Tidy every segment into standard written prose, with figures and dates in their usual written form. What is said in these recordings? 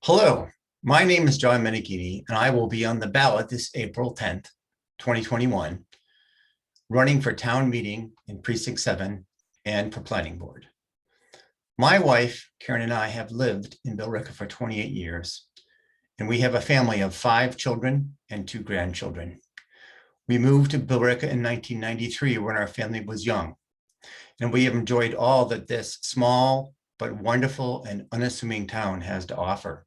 Hello, my name is John Meneghini, and I will be on the ballot this April 10th, 2021, running for town meeting in Precinct 7 and for planning board. My wife, Karen, and I have lived in Billerica for 28 years, and we have a family of 5 children and 2 grandchildren. We moved to Billerica in 1993 when our family was young, and we have enjoyed all that this small but wonderful and unassuming town has to offer.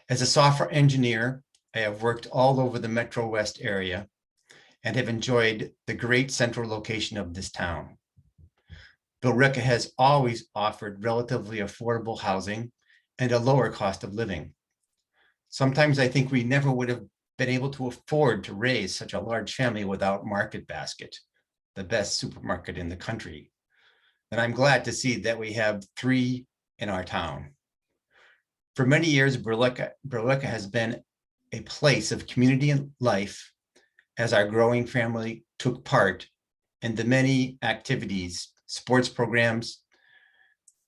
As a software engineer, I have worked all over the Metro West area and have enjoyed the great central location of this town. Billerica has always offered relatively affordable housing and a lower cost of living. Sometimes I think we never would have been able to afford to raise such a large family without Market Basket, the best supermarket in the country. And I'm glad to see that we have 3 in our town. For many years, Billerica has been a place of community and life as our growing family took part in the many activities, sports programs,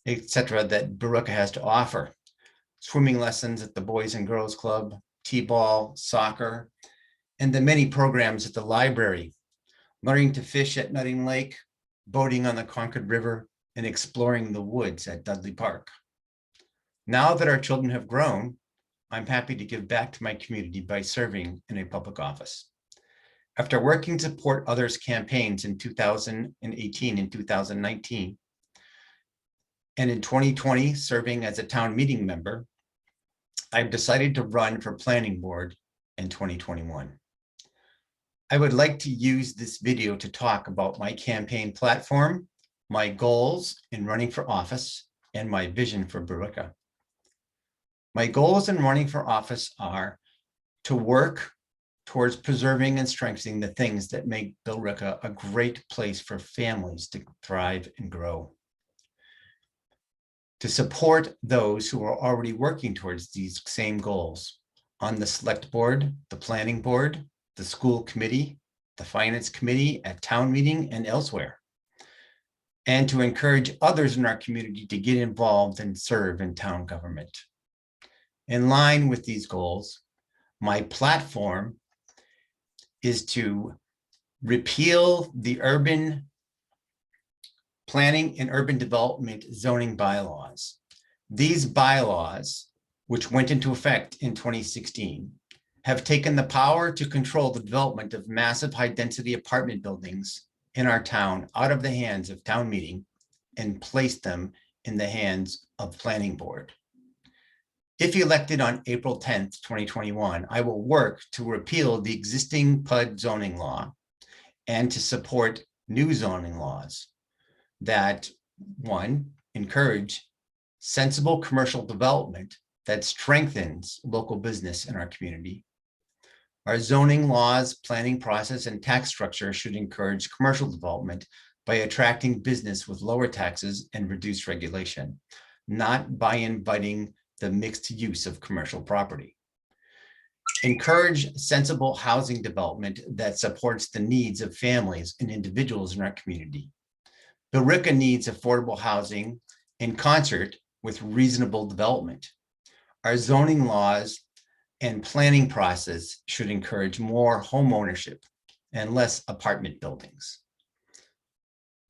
etc. that Billerica has to offer. Swimming lessons at the Boys and Girls Club, T-ball, soccer, and the many programs at the library, learning to fish at Nutting Lake, boating on the Concord River, and exploring the woods at Dudley Park. Now that our children have grown, I'm happy to give back to my community by serving in a public office. After working to support others' campaigns in 2018 and 2019, and in 2020 serving as a town meeting member, I've decided to run for planning board in 2021. I would like to use this video to talk about my campaign platform, my goals in running for office, and my vision for Billerica. My goals in running for office are to work towards preserving and strengthening the things that make Billerica a great place for families to thrive and grow. To support those who are already working towards these same goals on the select board, the planning board, the school committee, the finance committee, at town meeting, and elsewhere. And to encourage others in our community to get involved and serve in town government. In line with these goals, my platform is to repeal the urban planning and urban development zoning bylaws. These bylaws, which went into effect in 2016, have taken the power to control the development of massive high-density apartment buildings in our town out of the hands of town meeting and placed them in the hands of planning board. If elected on April 10th, 2021, I will work to repeal the existing PUD zoning law and to support new zoning laws that, 1, encourage sensible commercial development that strengthens local business in our community. Our zoning laws, planning process, and tax structure should encourage commercial development by attracting business with lower taxes and reduced regulation, not by inviting the mixed use of commercial property. Encourage sensible housing development that supports the needs of families and individuals in our community. Billerica needs affordable housing in concert with reasonable development. Our zoning laws and planning process should encourage more home ownership and less apartment buildings.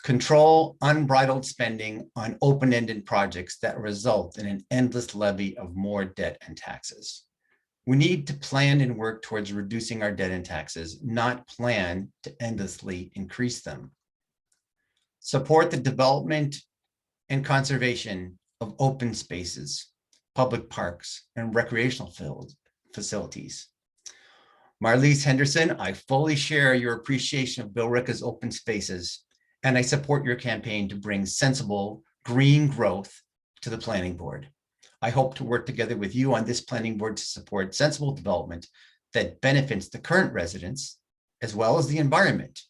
Control unbridled spending on open-ended projects that result in an endless levy of more debt and taxes. We need to plan and work towards reducing our debt and taxes, not plan to endlessly increase them. Support the development and conservation of open spaces, public parks, and recreational facilities. Marlise Henderson, I fully share your appreciation of Billerica's open spaces, and I support your campaign to bring sensible green growth to the planning board. I hope to work together with you on this planning board to support sensible development that benefits the current residents as well as the environment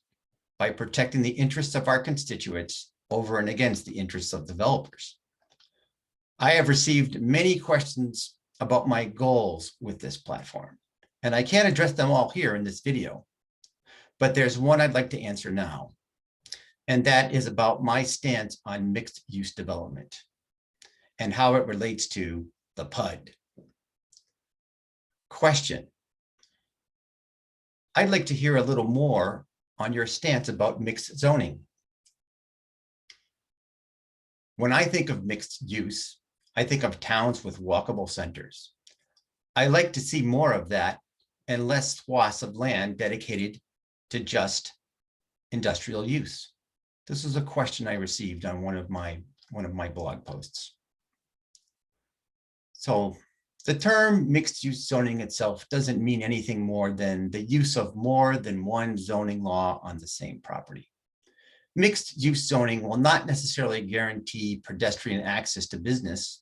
by protecting the interests of our constituents over and against the interests of developers. I have received many questions about my goals with this platform, and I can't address them all here in this video, but there's one I'd like to answer now. And that is about my stance on mixed use development and how it relates to the PUD, Question. I'd like to hear a little more on your stance about mixed zoning. When I think of mixed use, I think of towns with walkable centers. I like to see more of that and less swaths of land dedicated to just industrial use. This is a question I received on one of my blog posts. So the term mixed use zoning itself doesn't mean anything more than the use of more than one zoning law on the same property. Mixed use zoning will not necessarily guarantee pedestrian access to business.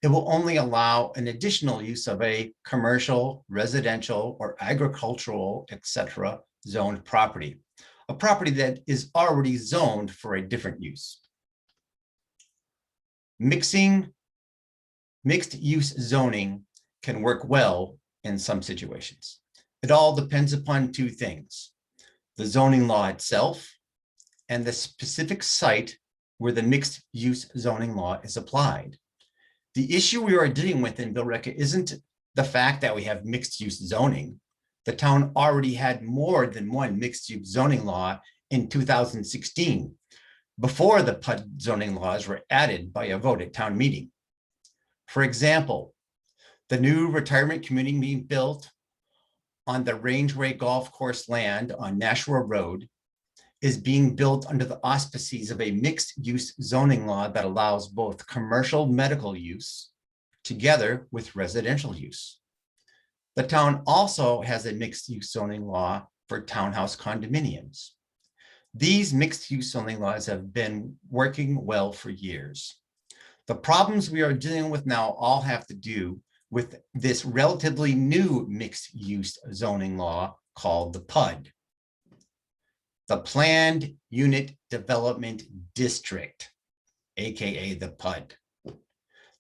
It will only allow an additional use of a commercial, residential, or agricultural, etc. zoned property, a property that is already zoned for a different use. Mixed use zoning can work well in some situations. It all depends upon two things: the zoning law itself and the specific site where the mixed use zoning law is applied. The issue we are dealing with in Billerica isn't the fact that we have mixed use zoning. The town already had more than one mixed use zoning law in 2016, before the PUD zoning laws were added by a vote at town meeting. For example, the new retirement community being built on the Rangeway Golf Course land on Nashua Road is being built under the auspices of a mixed-use zoning law that allows both commercial medical use together with residential use. The town also has a mixed-use zoning law for townhouse condominiums. These mixed-use zoning laws have been working well for years. The problems we are dealing with now all have to do with this relatively new mixed-use zoning law called the PUD. The Planned Unit Development District, AKA the PUD.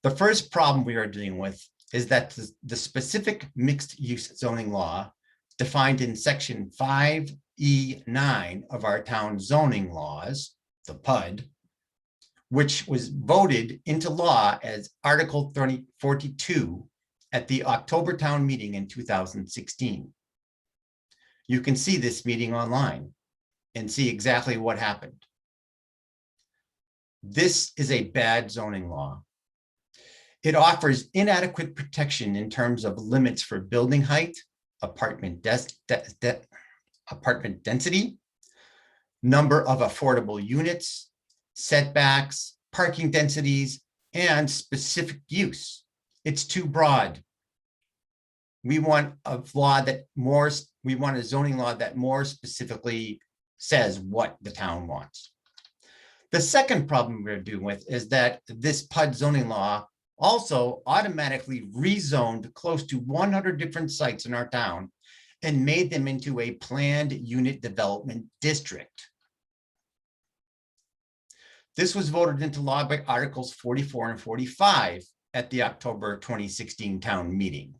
The first problem we are dealing with is that the specific mixed-use zoning law defined in section 5E9 of our town zoning laws, the PUD, which was voted into law as Article 42 at the October town meeting in 2016. You can see this meeting online and see exactly what happened. This is a bad zoning law. It offers inadequate protection in terms of limits for building height, apartment density, number of affordable units, setbacks, parking densities, and specific use. It's too broad. We want a zoning law that more specifically says what the town wants. The second problem we're dealing with is that this PUD zoning law also automatically rezoned close to 100 different sites in our town and made them into a planned unit development district. This was voted into law by Articles 44 and 45 at the October 2016 town meeting.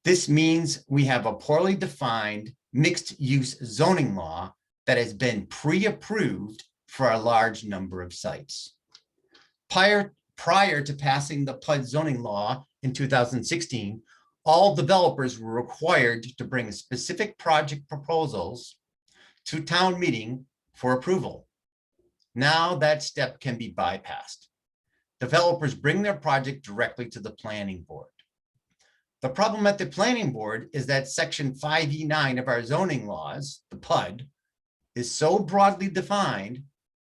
This means we have a poorly defined mixed-use zoning law that has been pre-approved for a large number of sites. Prior to passing the PUD zoning law in 2016, all developers were required to bring specific project proposals to town meeting for approval. Now that step can be bypassed. Developers bring their project directly to the planning board. The problem at the planning board is that section 5E9 of our zoning laws, the PUD, is so broadly defined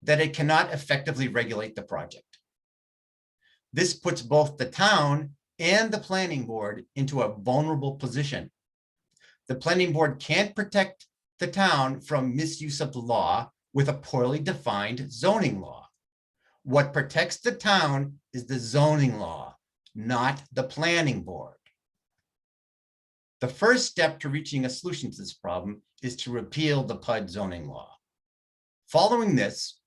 that it cannot effectively regulate the project. This puts both the town and the planning board into a vulnerable position. The planning board can't protect the town from misuse of the law with a poorly defined zoning law. What protects the town is the zoning law, not the planning board. The first step to reaching a solution to this problem is to repeal the PUD zoning law. Following this,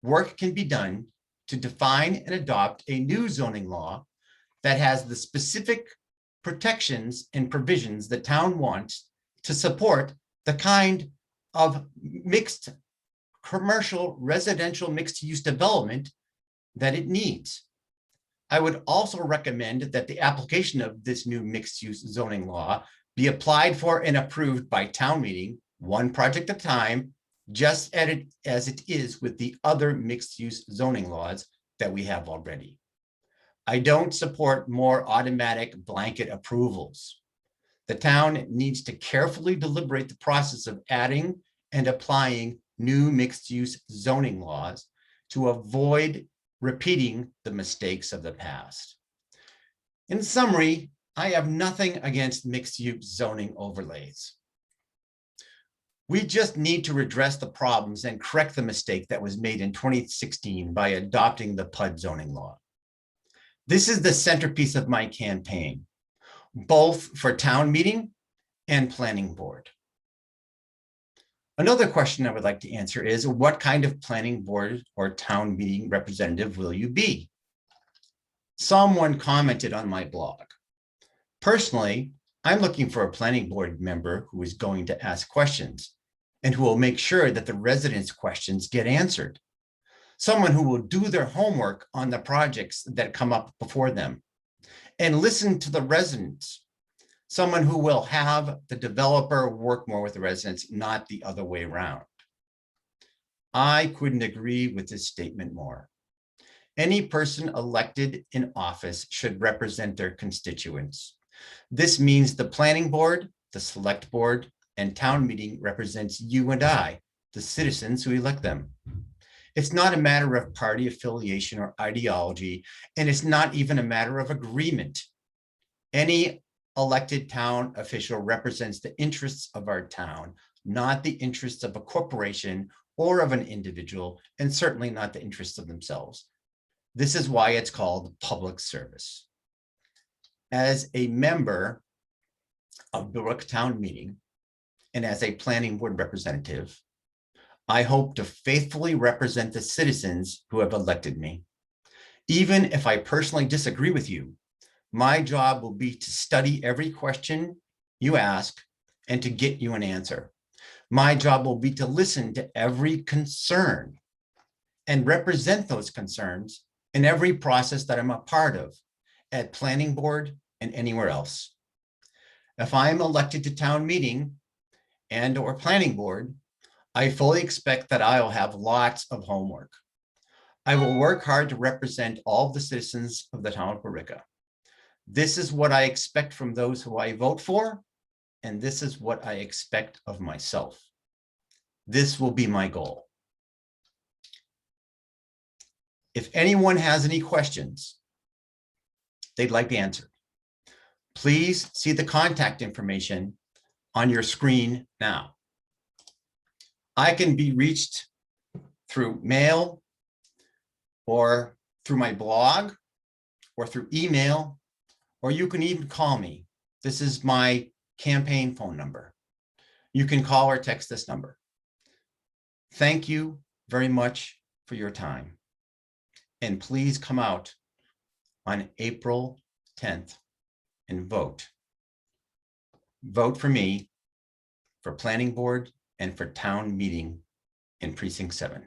work can be done to define and adopt a new zoning law that has the specific protections and provisions the town wants to support the kind of mixed commercial residential mixed use development that it needs. I would also recommend that the application of this new mixed-use zoning law be applied for and approved by town meeting, one project at a time, just as it is with the other mixed-use zoning laws that we have already. I don't support more automatic blanket approvals. The town needs to carefully deliberate the process of adding and applying new mixed-use zoning laws to avoid repeating the mistakes of the past. In summary, I have nothing against mixed-use zoning overlays. We just need to redress the problems and correct the mistake that was made in 2016 by adopting the PUD zoning law. This is the centerpiece of my campaign, both for town meeting and planning board. Another question I would like to answer is, what kind of planning board or town meeting representative will you be? Someone commented on my blog. Personally, I'm looking for a planning board member who is going to ask questions and who will make sure that the residents' questions get answered. Someone who will do their homework on the projects that come up before them and listen to the residents. Someone who will have the developer work more with the residents, not the other way around. I couldn't agree with this statement more. Any person elected in office should represent their constituents. This means the planning board, the select board, and town meeting represents you and I, the citizens who elect them. It's not a matter of party affiliation or ideology, and it's not even a matter of agreement. Any elected town official represents the interests of our town, not the interests of a corporation or of an individual, and certainly not the interests of themselves. This is why it's called public service. As a member of Billerica Town Meeting and as a planning board representative, I hope to faithfully represent the citizens who have elected me. Even if I personally disagree with you, my job will be to study every question you ask and to get you an answer. My job will be to listen to every concern and represent those concerns in every process that I'm a part of at planning board and anywhere else. If I'm elected to town meeting and or planning board, I fully expect that I'll have lots of homework. I will work hard to represent all the citizens of the town of Billerica. This is what I expect from those who I vote for, and this is what I expect of myself. This will be my goal. If anyone has any questions they'd like answered, please see the contact information on your screen now. I can be reached through mail or through my blog or through email, or you can even call me. This is my campaign phone number. You can call or text this number. Thank you very much for your time. And please come out on April 10th and vote. Vote for me for planning board and for town meeting in precinct 7.